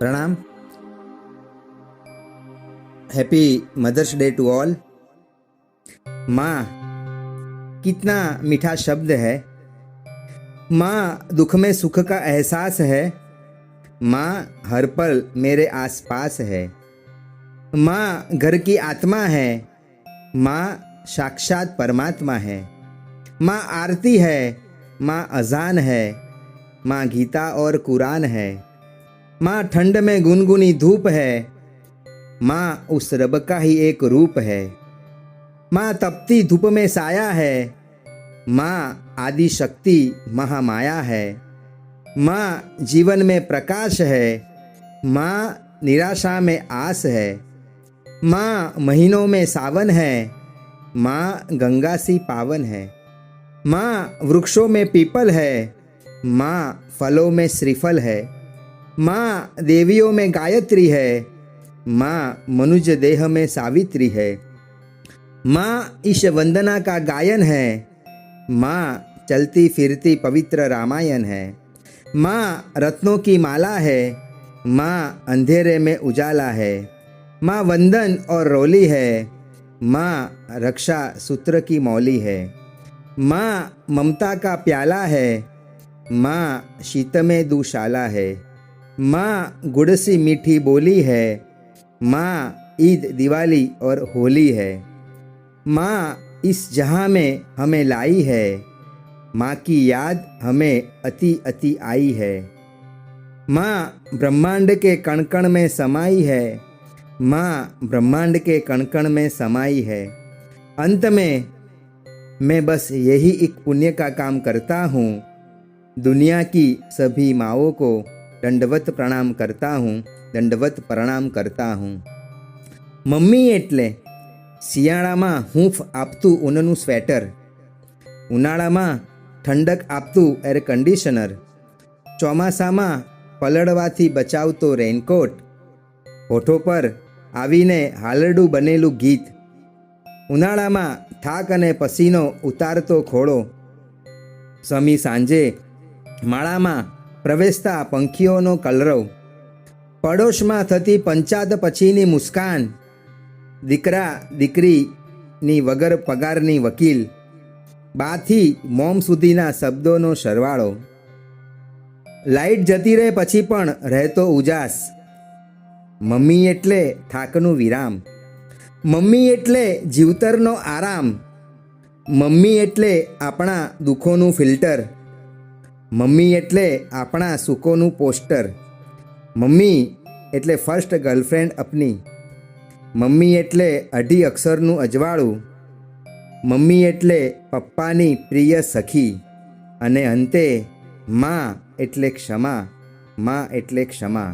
प्रणाम। Happy Mother's Day to all. माँ कितना मीठा शब्द है। माँ दुख में सुख का एहसास है। माँ हर पल मेरे आसपास है। माँ घर की आत्मा है। माँ साक्षात परमात्मा है। माँ आरती है। माँ अजान है। माँ गीता और कुरान है। माँ ठंड में गुनगुनी धूप है। माँ उस रब का ही एक रूप है। माँ तपती धूप में साया है। माँ आदि शक्ति महामाया है। माँ जीवन में प्रकाश है। माँ निराशा में आस है। माँ महीनों में सावन है। माँ गंगा सी पावन है। माँ वृक्षों में पीपल है। माँ फलों में श्रीफल है। माँ देवियों में गायत्री है। माँ मनुष्य देह में सावित्री है। माँ ईश वंदना का गायन है। माँ चलती फिरती पवित्र रामायण है। माँ रत्नों की माला है। माँ अंधेरे में उजाला है। माँ वंदन और रोली है। माँ रक्षा सूत्र की मौली है। माँ ममता का प्याला है। माँ शीत में दुशाला है। माँ गुड़ सी मीठी बोली है। माँ ईद दिवाली और होली है। माँ इस जहां में हमें लाई है। माँ की याद हमें अति अति आई है। माँ ब्रह्मांड के कण कण में समाई है। माँ ब्रह्मांड के कण कण में समाई है। अंत में मैं बस यही एक पुण्य का काम करता हूँ। दुनिया की सभी माँओं को दंडवत प्रणाम करता हूँ। दंडवत प्रणाम करता हूँ। मम्मी એટલે શિયાળામાં હૂંફ આપતું ઊનનું સ્વેટર, ઉનાળામાં ઠંડક આપતું એર કન્ડિશનર, ચોમાસામાં પલળવાથી બચાવતો રેનકોટ, હોઠો પર આવીને હાલરડું બનેલું ગીત, ઉનાળામાં થાક અને પસીનો ઉતારતો ખોળો, સમી સાંજે માળામાં પ્રવેશતા પંખીઓનો કલરવ, પડોશમાં થતી પંચાયત પછીની મુસ્કાન, દીકરા દીકરીની વગર પગારની વકીલ, બાથી મોમ સુધીના શબ્દોનો સરવાળો, લાઇટ જતી રહે પછી પણ રહેતો ઉજાસ, મમ્મી એટલે થાકનું વિરામ, મમ્મી એટલે જીવતરનો આરામ, મમ્મી એટલે આપણા દુઃખોનું ફિલ્ટર, મમ્મી એટલે આપણા સુખોનું પોસ્ટર, મમ્મી એટલે ફર્સ્ટ ગર્લફ્રેન્ડ અપની, મમ્મી એટલે અઢી અક્ષરનું અજવાળું, મમ્મી એટલે પપ્પાની પ્રિય સખી, અને અંતે माँ એટલે क्षमा, माँ એટલે क्षमा।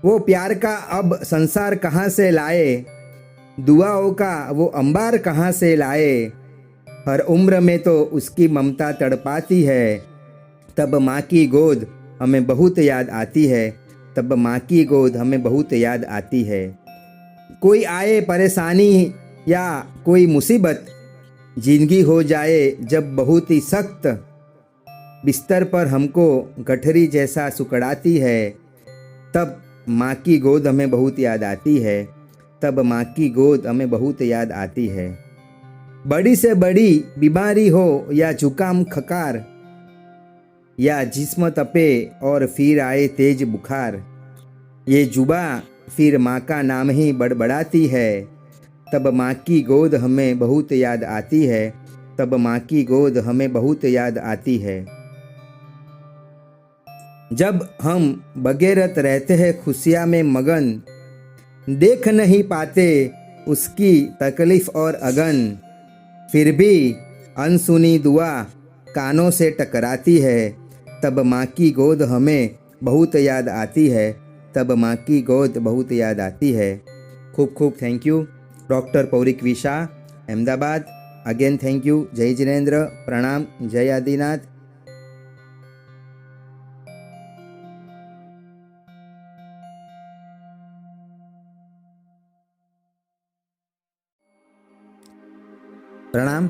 वो प्यार का अब संसार कहाँ से लाए, दुआओं का वो अंबार कहाँ से लाए, हर उम्र में तो उसकी ममता तड़पाती है, तब माँ की गोद हमें बहुत याद आती है, तब माँ की गोद हमें बहुत याद आती है। कोई आए परेशानी या कोई मुसीबत, जिंदगी हो जाए जब बहुत ही सख्त, बिस्तर पर हमको गठरी जैसा सुकड़ाती है, तब माँ की गोद हमें बहुत याद आती है, तब माँ की गोद हमें बहुत याद आती है। बड़ी से बड़ी बीमारी हो या जुकाम खकार, या जिस्म तपे और फिर आए तेज बुखार, ये जुबा फिर माँ का नाम ही बड़बड़ाती है, तब माँ की गोद हमें बहुत याद आती है, तब माँ की गोद हमें बहुत याद आती है। जब हम बगैरत रहते हैं खुशियाँ में मगन, देख नहीं पाते उसकी तकलीफ और अगन, फिर भी अनसुनी दुआ कानों से टकराती है, तब माँ की गोद हमें बहुत याद आती है, तब माँ की गोद बहुत याद आती है। खूब खूब थैंक यू डॉक्टर पौरिक विशा, अहमदाबाद। Again thank you. जय जिनेन्द्र। प्रणाम। जय आदिनाथ। प्रणाम।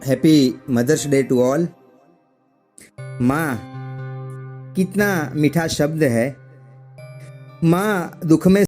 Happy Mother's Day to all. माँ कितना मीठा शब्द है। माँ दुख में